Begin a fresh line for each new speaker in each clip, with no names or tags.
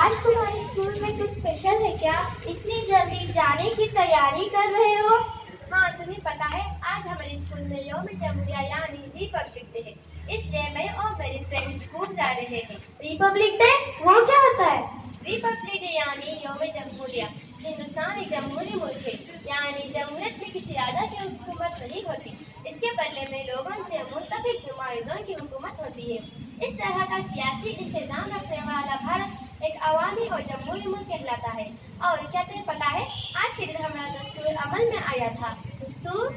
آج تمہارے اسکول میں کچھ اسپیشل ہے کیا؟ اتنی جلدی جانے کی تیاری کر رہے ہو؟
ہاں، تمہیں پتا ہے آج ہمارے اسکول میں یوم جمہوریہ یعنی ریپبلک ڈے ہے، اس لیے میں اور میری فرینڈ اسکول جا رہے ہیں۔
ریپبلک ڈے وہ کیا ہوتا ہے؟
ریپبلک ڈے یعنی یوم جمہوریہ۔ ہندوستان ایک جمہوری ملک ہے، یعنی جمہوریت میں کسی راجا کی حکومت نہیں ہوتی، اس کے بدلے میں لوگوں سے منتخب نمائندوں کی حکومت ہوتی ہے۔ اس طرح کا سیاسی انتظام رکھنے والا بھارت ایک عوامی اور جمہوری ملک کہلاتا ہے۔ اور کیا تمہیں پتا ہے آج کے دن ہمارا دستور عمل میں آیا تھا۔
دستور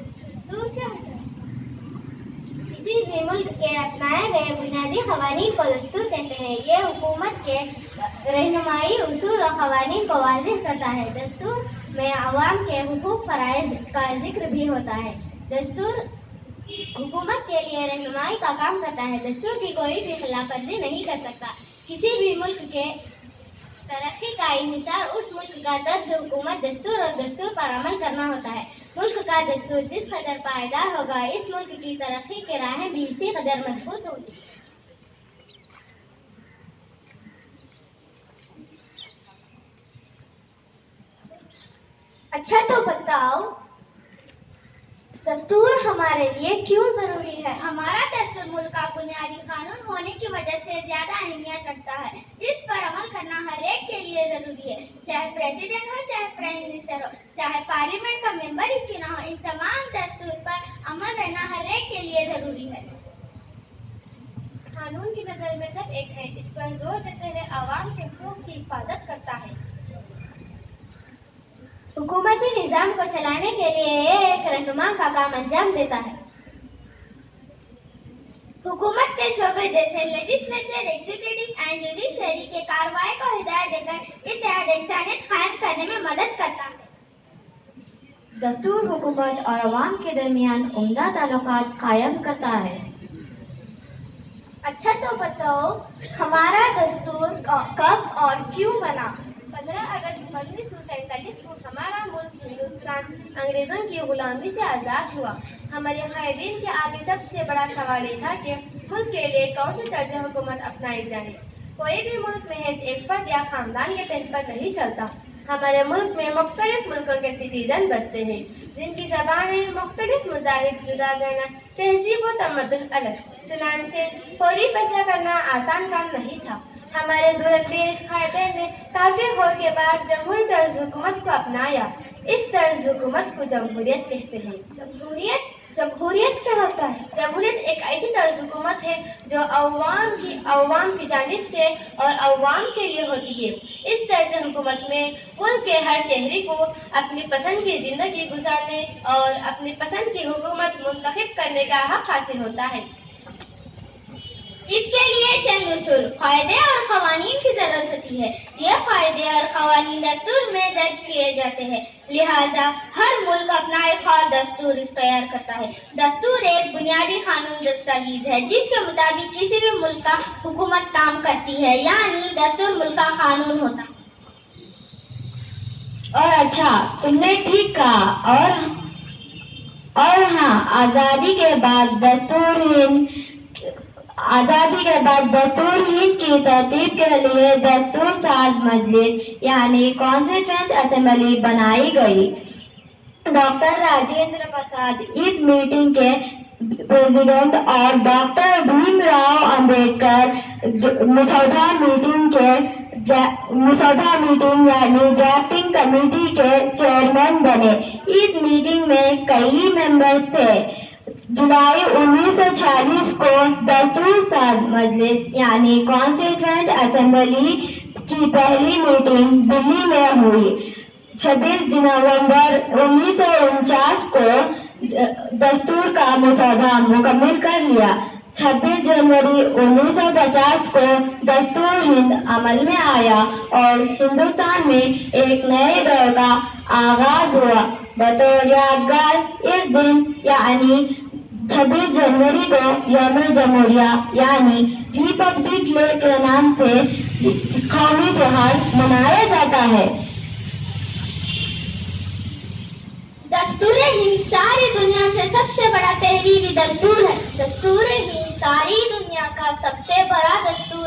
کیا ہوتا ہے؟ کسی بھی ملک کے اپنائے گئے بنیادی قوانین کو دستور کہتے ہیں۔ یہ حکومت کے رہنمائی اصول اور قوانین کو واضح کرتا ہے۔ دستور میں عوام کے حقوق فرائض کا ذکر بھی ہوتا ہے۔ دستور حکومت کے لیے رہنمائی کا کام کرتا ہے۔ دستور کی کوئی بھی خلاف ورزی نہیں کر سکتا۔ کسی بھی ملک کے ترقی کا انحصار اس ملک کا طرز حکومت دستور اور دستور پر عمل کرنا ہوتا ہے۔ ملک کا دستور جس قدر پائیدار ہوگا، اس ملک کی ترقی کی راہیں بھی اسی قدر مضبوط ہوگی۔ اچھا تو بتاؤ، دستور ہمارے لیے کیوں ضروری ہے؟
ہمارا دستور ملک کا بنیادی قانون ہونے کی وجہ سے زیادہ اہمیت رکھتا ہے، جس پر عمل کرنا ہر ایک کے لیے ضروری ہے، چاہے پریزیڈنٹ ہو، چاہے پرائم منسٹر ہو، چاہے پارلیمنٹ کا ممبر ہی کیوں نہ ہو، ان تمام دستور پر عمل رہنا ہر ایک کے لیے ضروری ہے۔
قانون کی نظر میں سب ایک ہے، اس پر زور دیتے ہوئے عوام کے حقوق کی حفاظت کرتا ہے۔
حکومتی نظام کو چلانے کے لیے یہ ایک رہنما کا کام انجام دیتا ہے۔
حکومت کے شعبے جیسے لیجسلیچر، ایگزیکٹو اینڈ جوڈیشری کے کارروائی کو ہدایت دے کر اتحاد یکسانیت قائم کرنے میں مدد کرتا ہے۔
دستور حکومت اور عوام کے درمیان عمدہ تعلقات قائم کرتا ہے۔ اچھا تو بتاؤ، ہمارا دستور کب اور کیوں بنا؟
15 اگست 1947 کو ہمارا ملک ہندوستان انگریزوں کی غلامی سے آزاد ہوا۔ ہمارے قائدین کے آگے سب سے بڑا سوال یہ تھا کہ ملک کے لیے کون سی طرز حکومت اپنائی جائے۔ کوئی بھی ملک محض ایک فرد یا خاندان کے طرز پر نہیں چلتا۔ ہمارے ملک میں مختلف ملکوں کے سٹیزن بستے ہیں، جن کی زبانیں، مختلف مذاہب، جدا گانا، تہذیب و تمدن الگ، چنانچہ فوری فیصلہ کرنا آسان کام نہیں تھا۔ ہمارے دور قائدین نے کافی غور کے بعد جمہوری طرز حکومت کو اپنایا۔ اس طرز حکومت کو جمہوریت کہتے ہیں۔
جمہوریت کیا ہوتا ہے؟
جمہوریت ایک ایسی طرز حکومت ہے جو عوام کی جانب سے اور عوام کے لیے ہوتی ہے۔ اس طرز حکومت میں ملک کے ہر شہری کو اپنی پسند کی زندگی گزارنے اور اپنی پسند کی حکومت منتخب کرنے کا حق حاصل ہوتا ہے۔
اس کے لیے چند اصول، قاعدے اور قوانین کی ضرورت ہوتی ہے۔ یہ قاعدے اور قوانین دستور میں درج کیے جاتے ہیں، لہذا ہر ملک اپنا ایک خاص دستور اختیار کرتا ہے۔ دستور ایک بنیادی قانون دستاویز ہے جس کے مطابق کسی بھی ملک کا حکومت کام کرتی ہے، یعنی دستور ملک کا قانون ہوتا ہے۔
اور اچھا، تم نے ٹھیک کہا۔ اور ہاں، آزادی کے بعد دستور ہند کی ترتیب کے لیے دستور ساز مجلس یعنی کانسٹیٹیوئنٹ اسمبلی بنائی گئی۔ ڈاکٹر راجندر پرساد اس میٹنگ کے پریزیڈنٹ اور ڈاکٹر بھیم راؤ امبیڈکر مسودہ میٹنگ یعنی ڈرافٹنگ کمیٹی کے چیئرمین بنے۔ اس میٹنگ میں کئی ممبرز تھے۔ جولائی 1946 کو دستور ساز مجلس یعنی کانسٹیٹیوئنٹ اسمبلی کی پہلی میٹنگ دلی میں ہوئی۔ 26 نومبر 1949 کو دستور کا مسودہ مکمل کر لیا۔ 26 جنوری 1950 کو دستور ہند عمل میں آیا اور ہندوستان میں ایک نئے دور کا آغاز ہوا۔ بطور یادگار اس دن یعنی 26 جنوری کو یوم جمہوریہ یعنی ریپبلک ڈے کے نام سے قومی تہوار منایا جاتا ہے۔
دستور ہند ساری دنیا سے سب سے بڑا تحریری دستور ہے۔ دستور ہند ساری دنیا کا سب سے بڑا دستور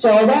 14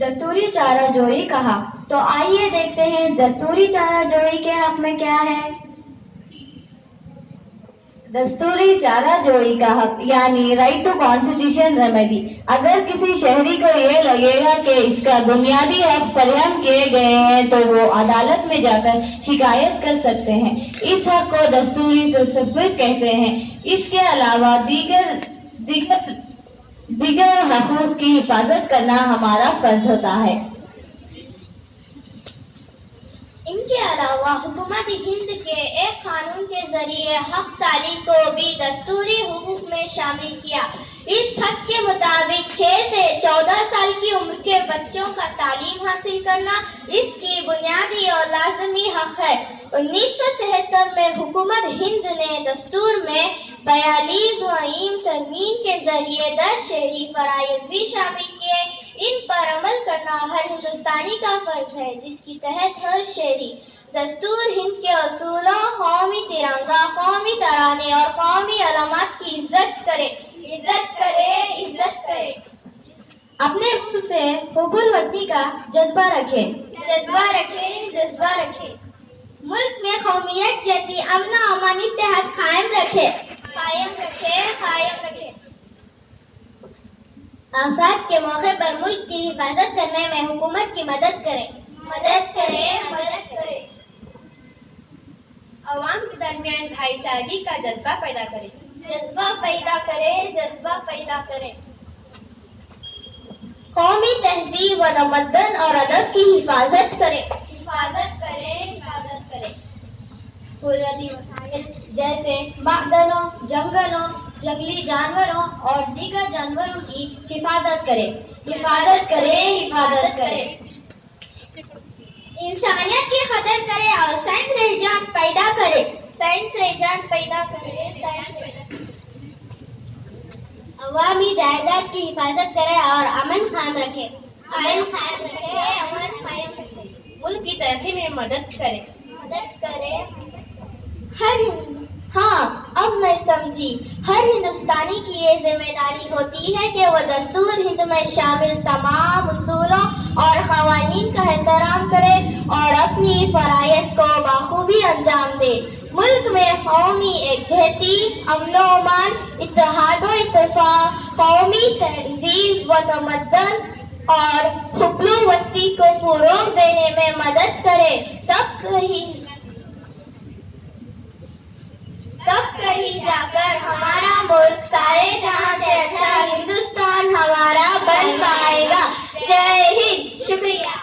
دستوری چارہ جوئی کہا، تو آئیے دیکھتے ہیں دستوری چارہ جوئی کے حق میں کیا ہے۔ دستوری چارہ جوئی کا حق یعنی رائٹ ٹو کانسٹیٹیوشن ریمیڈی۔ اگر کسی شہری کو یہ لگے گا کہ اس کا بنیادی حق فراہم کیے گئے ہیں تو وہ عدالت میں جا کر شکایت کر سکتے ہیں۔ اس حق کو دستوری تصوف کہتے ہیں۔ اس کے علاوہ دیگر حقوق کی حفاظت کرنا ہمارا فرض ہوتا ہے۔
ان کے علاوہ حکومت ہند کے ایک قانون کے ذریعے حق تعلیم کو بھی دستوری حقوق میں شامل کیا۔ اس حق کے مطابق 6 سے 14 سال کی عمر کے بچوں کا تعلیم حاصل کرنا اس کی بنیادی اور لازمی حق ہے۔ 1976 میں حکومت ہند نے دستور میں 42 ترمیم کے ذریعے 10 شہری فرائض بھی شامل کیے۔ ان پر عمل کرنا ہر ہندوستانی کا فرض ہے، جس کی تحت ہر شہری دستور ہند کے اصولوں، قومی ترنگا، قومی ترانے اور قومی علامات کی عزت کرے۔ اپنے ملک سے حب الوطنی کا جذبہ رکھے۔ ملک میں قومیت جیسی امن و امان اتحاد قائم رکھے۔ آفات کے موقع پر ملک کی حفاظت کرنے میں حکومت کی مدد کرے۔
عوام کے درمیان بھائی چارگی کا جذبہ پیدا کرے۔
قومی تہذیب و تمدن اور ادب کی حفاظت کرے۔ قدرتی وسائل جیسے معدنوں، جنگلوں، جنگلی جانوروں اور دیگر جانوروں کی حفاظت کرے۔ انسانیت کی قدر کرے اور سائنس رجحان پیدا کرے۔ عوامی جائیداد کی حفاظت کرے اور امن قائم رکھے۔
ملک کی ترقی میں مدد کرے۔
اب میں سمجھی، ہر ہندوستانی کی یہ ذمہ داری ہوتی ہے کہ وہ دستور ہند میں شامل تمام اصولوں اور قوانین کا احترام کرے اور اپنی فرائض کو بخوبی انجام دے۔ ملک میں قومی یکجہتی، امن و امان، اتحاد و اتفاق، قومی تہذیب و تمدن اور حب الوطنی کو فروغ دینے میں مدد کرے۔ تب کہیں جا کر ہمارا ملک سارے جہاں سے اچھا ہندوستان ہمارا بن پائے گا۔ جے ہند، شکریہ۔